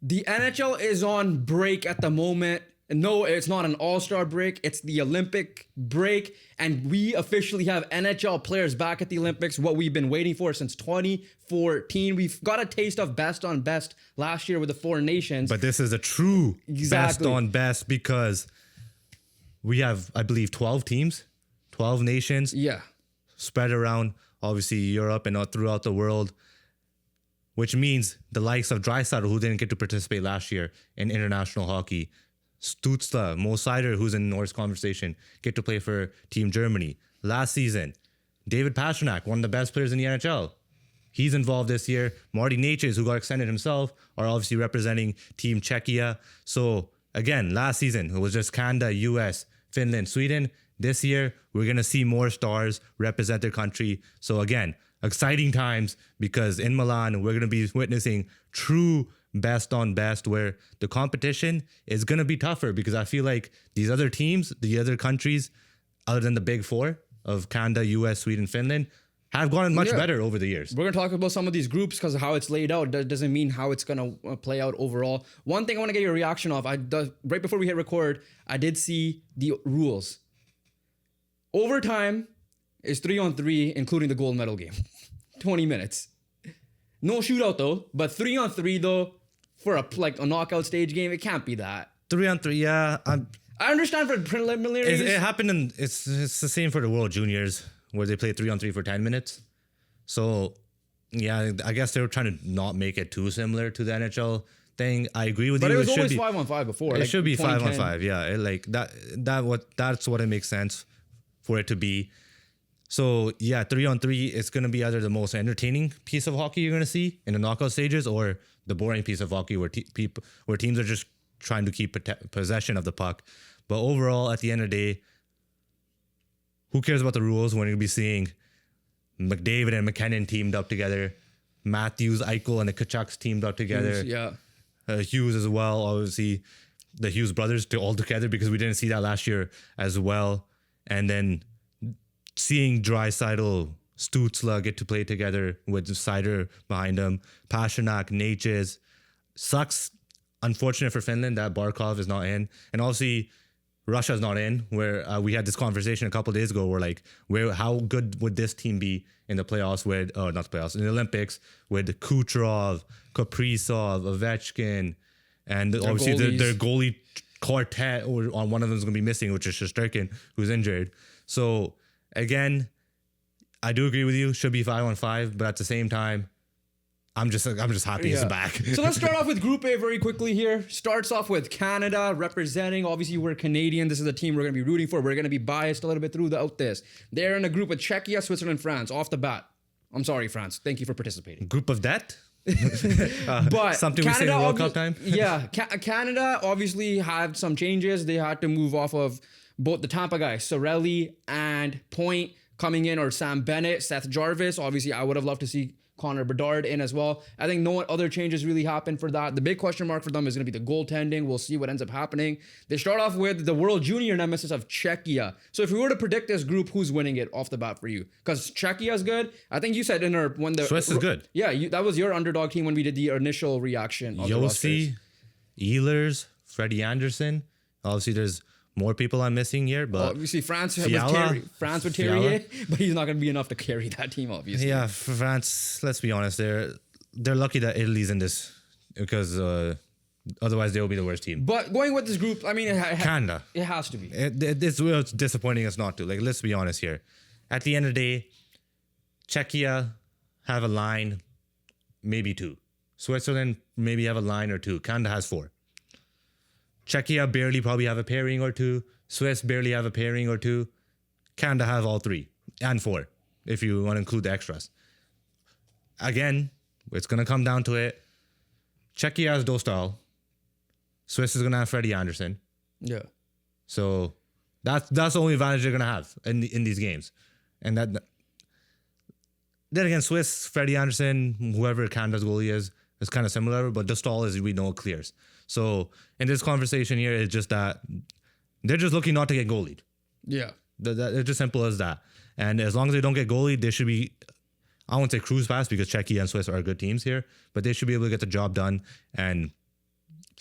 The NHL is on break at the moment. No, it's not an all-star break. It's the Olympic break. And we officially have NHL players back at the Olympics, what we've been waiting for since 2014. We've got a taste of best on best last year with the four nations. But this is a true best on best because we have, I believe, 12 teams, 12 nations. Yeah. Spread around, obviously, Europe and throughout the world. Which means the likes of Draisaitl, who didn't get to participate last year in international hockey, Stützle, Mo Seider, who's in Norris conversation, get to play for Team Germany. Last season, David Pastrnak, one of the best players in the NHL. He's involved this year. Marty Necas, who got extended himself, are obviously representing Team Czechia. So, again, last season, it was just Canada, US, Finland, Sweden. This year, we're going to see more stars represent their country. So, again, exciting times because in Milan, we're going to be witnessing true best on best where the competition is going to be tougher because I feel like these other teams, the other countries, other than the big four of Canada, US, Sweden, Finland, have gotten much better over the years. We're going to talk about some of these groups because of how it's laid out. That doesn't mean how it's going to play out overall. One thing I want to get your reaction of, right before we hit record, I did see the rules. Overtime is 3-on-3, including the gold medal game. 20 minutes. No shootout though, but 3-on-3 though, for a knockout stage game, it can't be that. 3-on-3, yeah. I understand for preliminaries. It happened it's the same for the World Juniors where they play 3-on-3 for 10 minutes. So, yeah, I guess they were trying to not make it too similar to the NHL thing. I agree with you. But it was always 5-on-5 before. It should be 5-on-5, yeah. That's what it makes sense for it to be. So, yeah, 3-on-3 is going to be either the most entertaining piece of hockey you're going to see in the knockout stages or the boring piece of hockey where teams are just trying to keep possession of the puck. But overall, at the end of the day, who cares about the rules when you're going to be seeing McDavid and McKinnon teamed up together, Matthews, Eichel, and the Kachucks teamed up together. Hughes as well, obviously, the Hughes brothers all together because we didn't see that last year as well. And then seeing Draisaitl, Stützle get to play together with Seider behind them, Pastrnak, Necas. Sucks, unfortunate for Finland that Barkov is not in. And obviously, Russia's not in, where we had this conversation a couple of days ago where how good would this team be in the playoffs in the Olympics with Kucherov, Kaprizov, Ovechkin, and obviously their goalie quartet, or on one of them is going to be missing, which is Shesterkin, who's injured. So, again, I do agree with you. Should be 5-on-5, but at the same time, I'm just happy it's back. So let's start off with Group A very quickly here. Starts off with Canada representing. Obviously, we're Canadian. This is the team we're going to be rooting for. We're going to be biased a little bit throughout this. They're in a group with Czechia, Switzerland, France. Off the bat. I'm sorry, France. Thank you for participating. Group of death? But something Canada, we say in World Cup time? Yeah. Canada obviously had some changes. They had to move off of both the Tampa guys, Sorelli and Point coming in, or Sam Bennett, Seth Jarvis. Obviously, I would have loved to see Connor Bedard in as well. I think no other changes really happened for that. The big question mark for them is going to be the goaltending. We'll see what ends up happening. They start off with the World Junior nemesis of Czechia. So if we were to predict this group, who's winning it off the bat for you? Because Czechia is good. I think you said Swiss is good. Yeah, that was your underdog team when we did the initial reaction. Yossi, Ehlers, Freddie Anderson. Obviously, there's more people I'm missing here, but obviously France with Terrier, but he's not going to be enough to carry that team, obviously. Yeah, for France, let's be honest, they're lucky that Italy's in this because otherwise they will be the worst team. But going with this group, I mean, Canada, it has to be. It's real disappointing us not to. Like, let's be honest here. At the end of the day, Czechia have a line, maybe two. Switzerland maybe have a line or two. Canada has 4. Czechia barely probably have a pairing or 2. Swiss barely have a pairing or 2. Canada have all 3 and 4, if you want to include the extras. Again, it's going to come down to it. Czechia has Dostal. Swiss is going to have Freddie Anderson. Yeah. So that's the only advantage they're going to have in these games. And then again, Swiss, Freddie Anderson, whoever Canada's goalie is kind of similar, but Dostal, as we know, clears. So in this conversation here, it's just that they're just looking not to get goalied. Yeah. It's just simple as that. And as long as they don't get goalied, they should be, I won't say cruise past because Czechia and Swiss are good teams here, but they should be able to get the job done and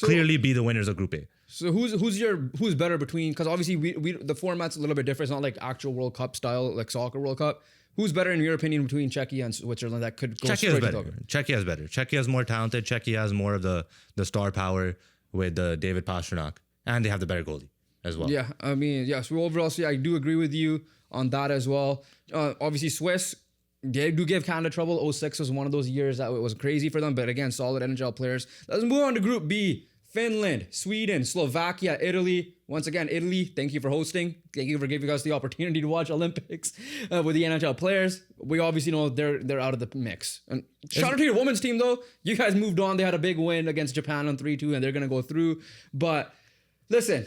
clearly be the winners of Group A. So who's better between, because obviously we the format's a little bit different. It's not like actual World Cup style, like soccer World Cup. Who's better in your opinion between Czechia and Switzerland that could go Czechia is better. to Czechia is better. Czechia is more talented. Czechia has more of the star power with David Pastrnak, and they have the better goalie as well. Yeah, I mean, yeah. So overall, I do agree with you on that as well. Obviously, Swiss, they do give Canada trouble. 06 was one of those years that it was crazy for them, but again, solid NHL players. Let's move on to Group B. Finland, Sweden, Slovakia, Italy. Once again, Italy, thank you for hosting. Thank you for giving us the opportunity to watch Olympics with the NHL players. We obviously know they're out of the mix. And shout out to your women's team, though. You guys moved on. They had a big win against Japan on 3-2, and they're going to go through. But listen,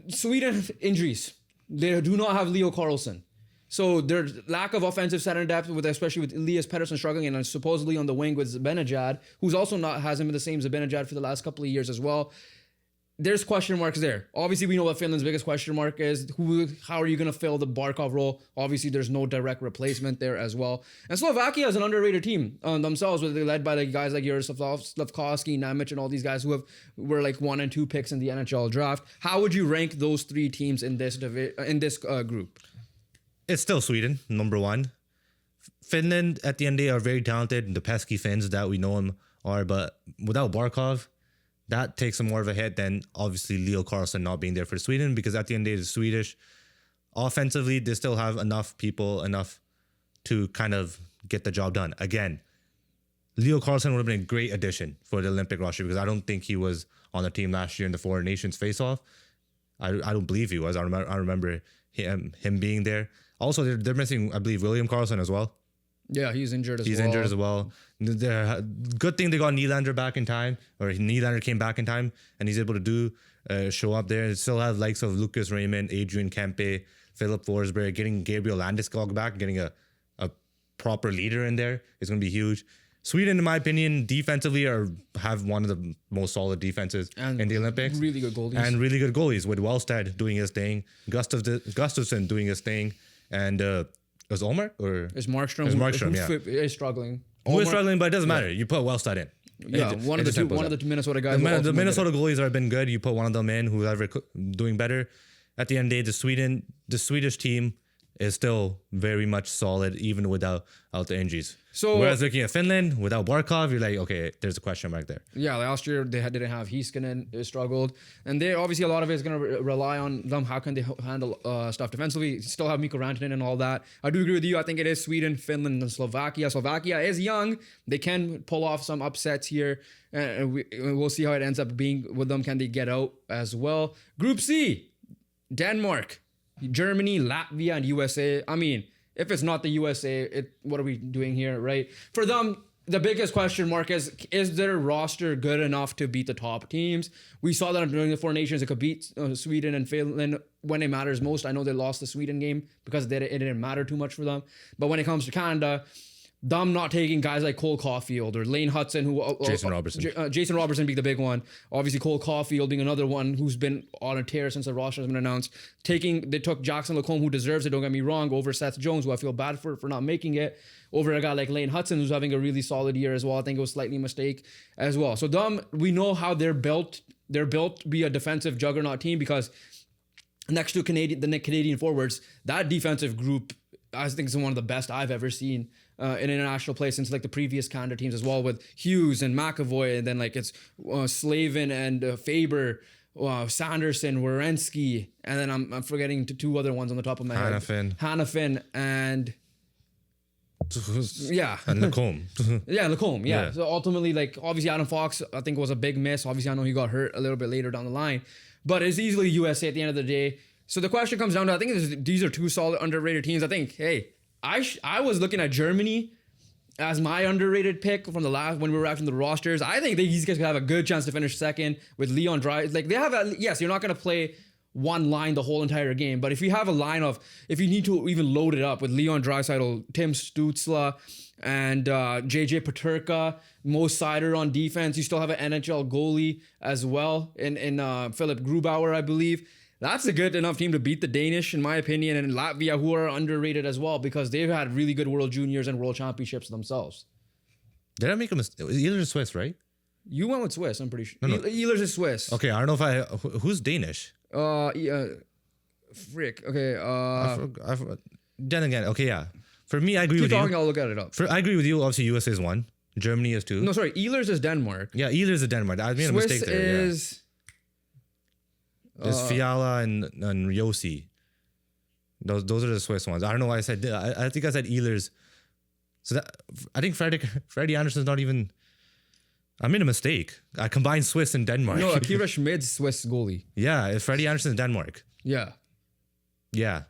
Sweden injuries. They do not have Leo Carlson. So their lack of offensive center depth, especially with Elias Pettersson struggling, and supposedly on the wing with Zibanejad, who's also hasn't been the same Zibanejad for the last couple of years as well. There's question marks there. Obviously, we know what Finland's biggest question mark is. How are you going to fill the Barkov role? Obviously, there's no direct replacement there as well. And Slovakia is an underrated team themselves, they're led by lguys like Jaroslav Slavkovsky, Nemec, and all these guys who were like 1 and 2 picks in the NHL draft. How would you rank those three teams in this group? It's still Sweden, number 1. Finland, at the end of the day, are very talented. The pesky Finns that we know them are. But without Barkov, that takes them more of a hit than obviously Leo Carlson not being there for Sweden. Because at the end of the day, the Swedish, offensively, they still have enough people, enough to kind of get the job done. Again, Leo Carlson would have been a great addition for the Olympic roster because I don't think he was on the team last year in the Foreign Nations face-off. I don't believe he was. I remember him being there. Also, they're missing, I believe, William Karlsson as well. Yeah, he's injured as well. He's injured as well. Good thing they got Nylander back in time, or Nylander came back in time, and he's able to show up there. They still have likes of Lucas Raymond, Adrian Kempe, Philip Forsberg, getting Gabriel Landeskog back, getting a proper leader in there is going to be huge. Sweden, in my opinion, defensively have one of the most solid defenses in the Olympics. Really good goalies. And really good goalies with Wellstead doing his thing, Gustafsson doing his thing, and was Omar or is Markstrom? Is Markstrom, yeah. Is struggling. Who is struggling, but it doesn't matter. You put Wellstead in. Yeah, one of the two Minnesota guys. The Minnesota goalies have been good. You put one of them in, who's ever doing better. At the end of the day, the Swedish team is still very much solid, even without the injuries. So, whereas looking at Finland, without Barkov, you're like, okay, there's a question mark there. Yeah, last year they didn't have Heiskanen, they struggled. And they obviously, a lot of it is going to rely on them. How can they handle stuff defensively? Still have Mikko Rantanen and all that. I do agree with you. I think it is Sweden, Finland, and Slovakia. Slovakia is young. They can pull off some upsets here. And we'll see how it ends up being with them. Can they get out as well? Group C, Denmark, Germany, Latvia, and USA. I mean, if it's not the USA, what are we doing here, right? For them, the biggest question mark is their roster good enough to beat the top teams? We saw that during the Four Nations, it could beat Sweden and Finland when it matters most. I know they lost the Sweden game because it didn't matter too much for them. But when it comes to Canada, them not taking guys like Cole Caulfield or Lane Hudson, Jason Robertson. Jason Robertson being the big one. Obviously, Cole Caulfield being another one who's been on a tear since the roster has been announced. They took Jackson Lacombe, who deserves it, don't get me wrong, over Seth Jones, who I feel bad for not making it, over a guy like Lane Hudson, who's having a really solid year as well. I think it was slightly a mistake as well. So we know how they're built. They're built to be a defensive juggernaut team because next to the Canadian forwards, that defensive group, I think, is one of the best I've ever seen in international play since like the previous Canada teams as well, with Hughes and McAvoy, and then like it's Slavin and Faber, Sanderson, Werenski, and then I'm forgetting two other ones on the top of my head. Hanifin and Lacombe. Lacombe. Yeah. So ultimately, like obviously Adam Fox, I think was a big miss. Obviously, I know he got hurt a little bit later down the line, but it's easily USA at the end of the day. So the question comes down to, I think these are two solid underrated teams. I think, I was looking at Germany as my underrated pick from the last when we were after the rosters. I think these guys could have a good chance to finish second with Leon Draisaitl. Like they have, yes, you're not going to play one line the whole entire game, but if you have a line if you need to even load it up with Leon Draisaitl, Tim Stützle, and JJ Peterka, Mo Seider on defense, you still have an NHL goalie as well in Philip Grubauer, I believe. That's a good enough team to beat the Danish, in my opinion, and Latvia, who are underrated as well because they've had really good World Juniors and World Championships themselves. Did I make a mistake? Either the Swiss, right? You went with Swiss, I'm pretty sure. No. Ehlers is Swiss. Okay, I don't know if who's Danish. Frick. Okay. Then again, okay, yeah. For me, I agree Keep with talking, you. I'll look at it up. I agree with you. Obviously, USA is 1. Germany is 2. No, sorry. Ehlers is Denmark. Yeah, Ehlers is Denmark. I made a Swiss mistake there. is... There's Fiala and Yossi. Those are the Swiss ones. I don't know why I said... I think I said Ehlers. So that, I think Freddie Anderson's not even... I made a mistake. I combined Swiss and Denmark. No, Akira Schmid's Swiss goalie. Yeah, Freddie Anderson's Denmark. Yeah. Yeah.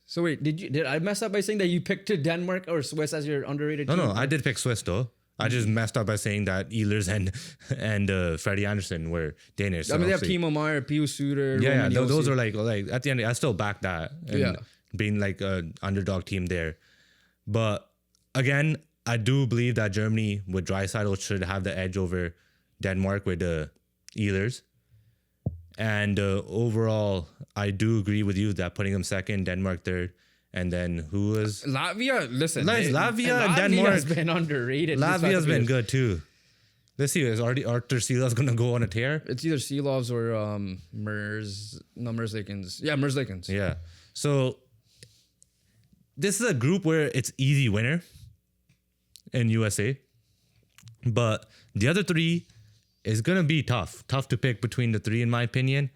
So wait, did I mess up by saying that you picked Denmark or Swiss as your underrated team? No, I did pick Swiss though. I just messed up by saying that Ehlers and Freddie Anderson were Danish. So I mean, they have Timo Meyer, Pius Suter. Yeah, Roman those Josi. are like at the end, I still back that. And Yeah. being like an underdog team there. But again, I do believe that Germany with Draisaitl should have the edge over Denmark with the Ehlers. And overall, I do agree with you that putting them second, Denmark third, and then who was Latvia? Listen, Latvia and Denmark has been underrated. Latvia's been good too. Let's see, is Artur Silas gonna go on a tear? It's either Seelovs or Merzlikins. Yeah, Merzlikins. Yeah. So this is a group where it's easy winner in USA, but the other 3 is gonna be tough to pick between the 3 in my opinion.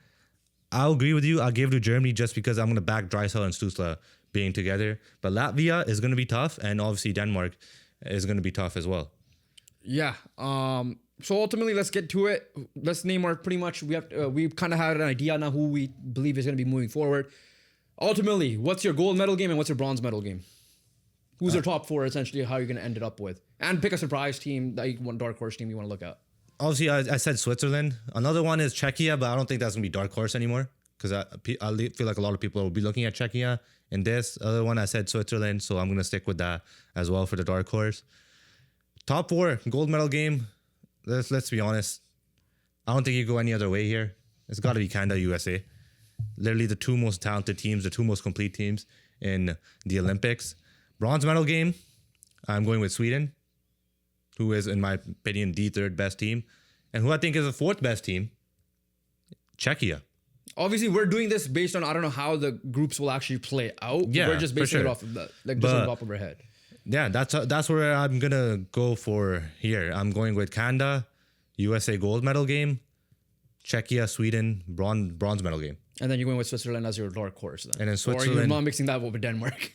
I'll agree with you. I'll give it to Germany just because I'm gonna back Draisaitl and Stützle being together. But Latvia is gonna be tough, and obviously Denmark is gonna be tough as well. Yeah. So ultimately, let's get to it. Let's name our pretty much. We've kind of had an idea now who we believe is going to be moving forward. Ultimately, what's your gold medal game and what's your bronze medal game? Who's your top 4 essentially? How you're going to end it up with, and pick a surprise team that one dark horse team you want to look at. Obviously, I said Switzerland. Another one is Czechia, but I don't think that's gonna be dark horse anymore because I feel like a lot of people will be looking at Czechia. In this other one, I said Switzerland, so I'm gonna stick with that as well for the dark horse. Top 4 gold medal game. Let's be honest. I don't think you go any other way here. It's got to be Canada, USA. Literally the 2 most talented teams, the 2 most complete teams in the Olympics. Bronze medal game. I'm going with Sweden, who is, in my opinion, the 3rd best team, and who I think is the 4th best team, Czechia. Obviously, we're doing this based on I don't know how the groups will actually play out. Yeah, we're just basing for it sure. off of that, like just on top of our head. Yeah, that's where I'm gonna go for here. I'm going with Canada, USA gold medal game, Czechia, Sweden bronze medal game. And then you're going with Switzerland as your dark horse, then. And then Or Switzerland. you're not mixing that up with Denmark.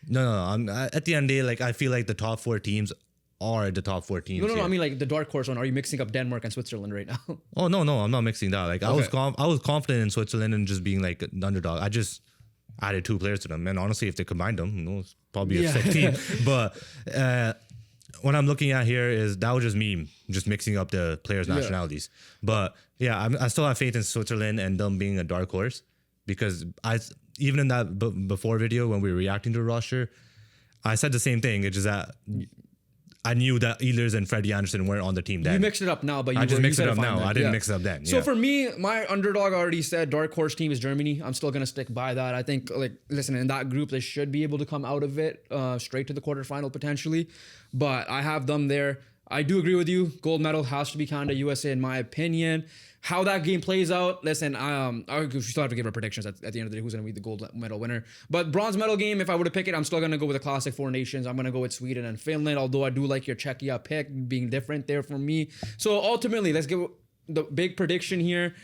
No. At the end of the day, like I feel like the top 4 teams are the top 4 teams. No. here. I mean like the dark horse one. Are you mixing up Denmark and Switzerland right now? Oh no, I'm not mixing that. Like I was confident in Switzerland and just being like an underdog. I just added 2 players to them, and honestly, if they combined them, it's probably a sick team. But what I'm looking at here is that was just me just mixing up the players' nationalities. But yeah, I still have faith in Switzerland and them being a dark horse because even in that before video when we were reacting to the roster, I said the same thing. It's just that I knew that Ehlers and Freddie Anderson weren't on the team then. You mixed it up now, but I just mixed it up now. Then. I didn't mix it up then. So for me, my underdog already said dark horse team is Germany. I'm still gonna stick by that. I think listen, in that group they should be able to come out of it straight to the quarterfinal potentially. But I have them there. I do agree with you. Gold medal has to be Canada, USA in my opinion. How that game plays out, listen, we still have to give our predictions at the end of the day who's going to be the gold medal winner. But bronze medal game, if I were to pick it, I'm still going to go with the classic 4 nations. I'm going to go with Sweden and Finland, although I do like your Czechia pick being different there for me. So ultimately, let's give the big prediction here.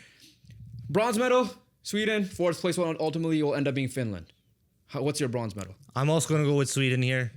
Bronze medal, Sweden. 4th place will ultimately will end up being Finland. What's your bronze medal? I'm also going to go with Sweden here.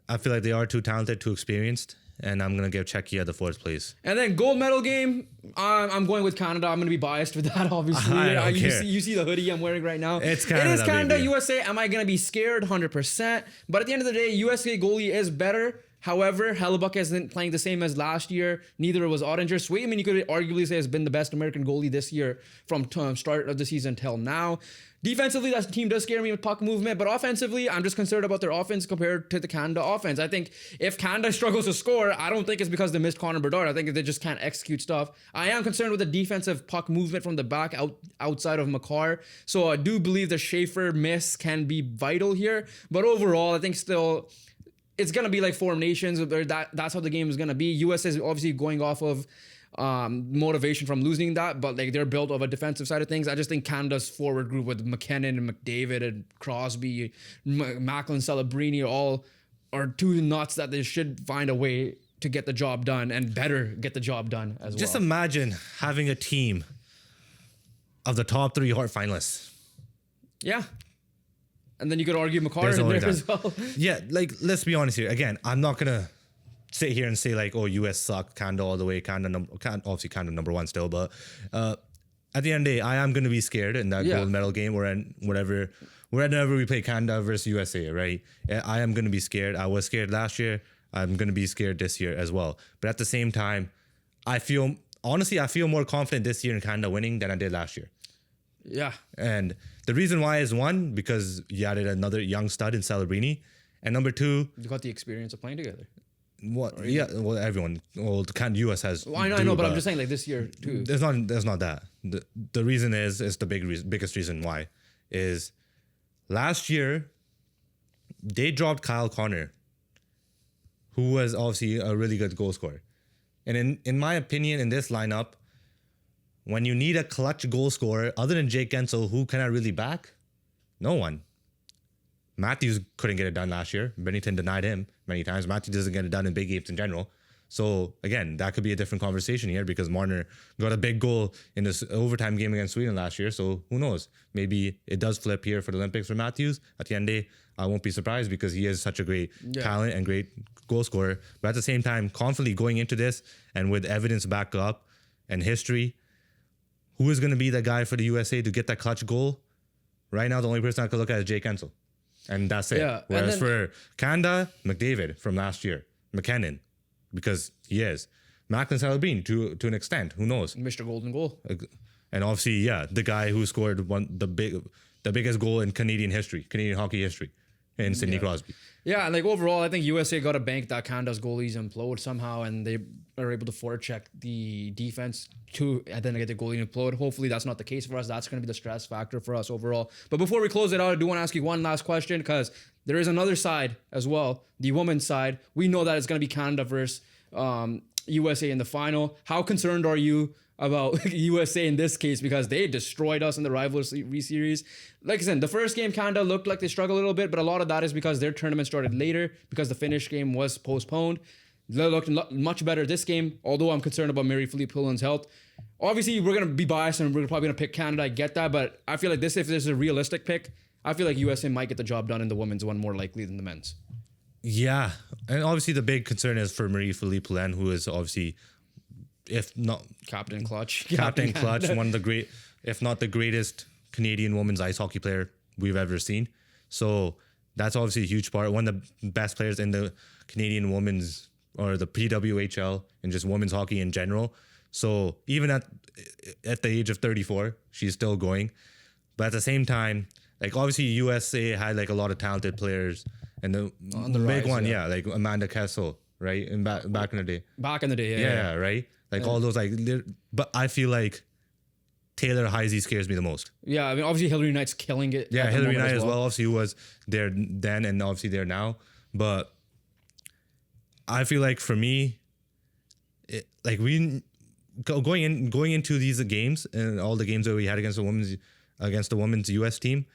I feel like they are too talented, too experienced. And I'm going to give Czechia the 4th place. And then gold medal game, I'm going with Canada. I'm going to be biased with that, obviously. I don't care. You see the hoodie I'm wearing right now. It's Canada, It is Canada, baby. USA. Am I going to be scared? 100%. But at the end of the day, USA goalie is better. However, Hellebuck isn't playing the same as last year. Neither was Ottinger. Swayman, you could arguably say, has been the best American goalie this year from start of the season till now. Defensively, that team does scare me with puck movement, but offensively, I'm just concerned about their offense compared to the Canada offense. I think if Canada struggles to score, I don't think it's because they missed Connor Bedard. I think they just can't execute stuff. I am concerned with the defensive puck movement from the back outside of Makar. So I do believe the Schaefer miss can be vital here. But overall, I think still it's gonna be like four nations. That's how the game is gonna be. US is obviously going off of motivation from losing that, but like they're built of a defensive side of things. I just think Canada's forward group with McKinnon and McDavid and Crosby, Macklin, Celebrini all are too nuts that they should find a way to get the job done and better get the job done as well. Just imagine having a team of the top 3 Hart finalists. Yeah. And then you could argue McCarr in there as well. Yeah, like, let's be honest here. Again, I'm not going to sit here and say, like, oh, US suck, Canada all the way, obviously Canada number 1 still, but at the end of the day, I am going to be scared in that gold medal game or in whenever we play Canada versus USA, right? I am going to be scared. I was scared last year. I'm going to be scared this year as well. But at the same time, I feel more confident this year in Canada winning than I did last year. Yeah. And the reason why is, one, because you added another young stud in Celebrini. And number 2, you got the experience of playing together. What? Yeah, well, everyone. Well, the US has. Well, I know, but I'm just saying, like, this year too. There's not that. The reason is the biggest reason why is last year they dropped Kyle Connor, who was obviously a really good goal scorer. And in my opinion, in this lineup, when you need a clutch goal scorer, other than Jake Gensel, who can I really back? No one. Matthews couldn't get it done last year. Bennington denied him many times. Matthews doesn't get it done in big games in general. So, again, that could be a different conversation here because Marner got a big goal in this overtime game against Sweden last year. So, who knows? Maybe it does flip here for the Olympics for Matthews. At the end of the day, I won't be surprised because he is such a great talent and great goal scorer. But at the same time, confidently going into this and with evidence back up and history, who is going to be the guy for the USA to get that clutch goal? Right now, the only person I could look at is Jake Ensel. And that's it. Yeah. Whereas for Canada, McDavid from last year, McKinnon, because he is. Macklin Celebrini to an extent. Who knows? Mr. Golden Goal. And obviously, the guy who scored the biggest goal in Canadian hockey history, in Sidney Crosby. Yeah, and like overall, I think USA got to bank that Canada's goalies implode somehow, and they are able to forecheck the defense and then get the goalie implode. Hopefully, that's not the case for us. That's going to be the stress factor for us overall. But before we close it out, I do want to ask you one last question because there is another side as well, the women's side. We know that it's going to be Canada versus USA in the final. How concerned are you about USA in this case because they destroyed us in the rivalry series? Like I said, the first game Canada looked like they struggled a little bit, but a lot of that is because their tournament started later because the Finnish game was postponed. They looked much better this game, although I'm concerned about Marie-Philippe Poulon's health. Obviously, we're going to be biased and we're probably going to pick Canada. I get that, but I feel like if this is a realistic pick, I feel like USA might get the job done in the women's one more likely than the men's. Yeah, and obviously the big concern is for Marie-Philippe Poulin, who is obviously, if not Captain Clutch, one of the great, if not the greatest Canadian women's ice hockey player we've ever seen. So that's obviously a huge part. One of the best players in the Canadian women's or the PWHL and just women's hockey in general. So even at the age of 34, she's still going. But at the same time, like obviously USA had like a lot of talented players, and the big rise, one, like Amanda Kessel, right? In back in the day. Back in the day, yeah, right. Like all those but I feel like Taylor Heisey scares me the most. Yeah, I mean obviously Hillary Knight's killing it. Yeah, Hillary Knight as well. Obviously, who was there then and obviously there now. But I feel like for me, going into these games and all the games that we had against the women's US team,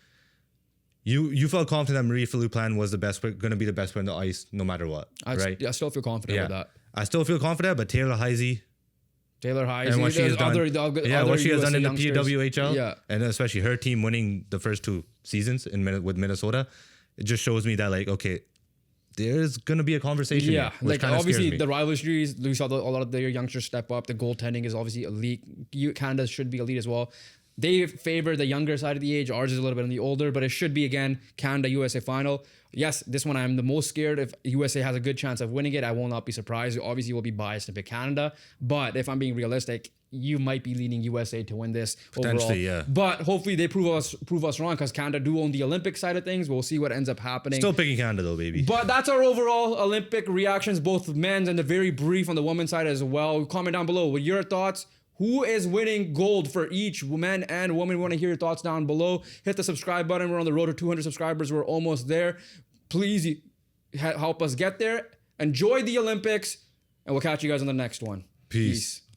you felt confident that Marie-Philippe Poulin was going to be the best player on the ice no matter what, right? I still feel confident with that. I still feel confident, but Taylor Heisey and what she has done, what she has done in the PWHL, and especially her team winning the first 2 seasons with Minnesota, it just shows me that like, okay, there's gonna be a conversation. Yeah, here, like obviously the rivalry series, we saw a lot of their youngsters step up. The goaltending is obviously elite. Canada should be elite as well. They favor the younger side of the age. Ours is a little bit on the older, but it should be again Canada USA final. Yes, this one I'm the most scared. If USA has a good chance of winning it, I will not be surprised. Obviously, we'll be biased to pick Canada, but if I'm being realistic, you might be leaning USA to win this potentially, overall. Yeah. But hopefully they prove us wrong because Canada do own the Olympic side of things. We'll see what ends up happening. Still picking Canada though, baby. But that's our overall Olympic reactions, both men's and the very brief on the women's side as well. Comment down below with your thoughts. Who is winning gold for each men and woman? We want to hear your thoughts down below. Hit the subscribe button. We're on the road to 200 subscribers. We're almost there. Please help us get there. Enjoy the Olympics, and we'll catch you guys on the next one. Peace.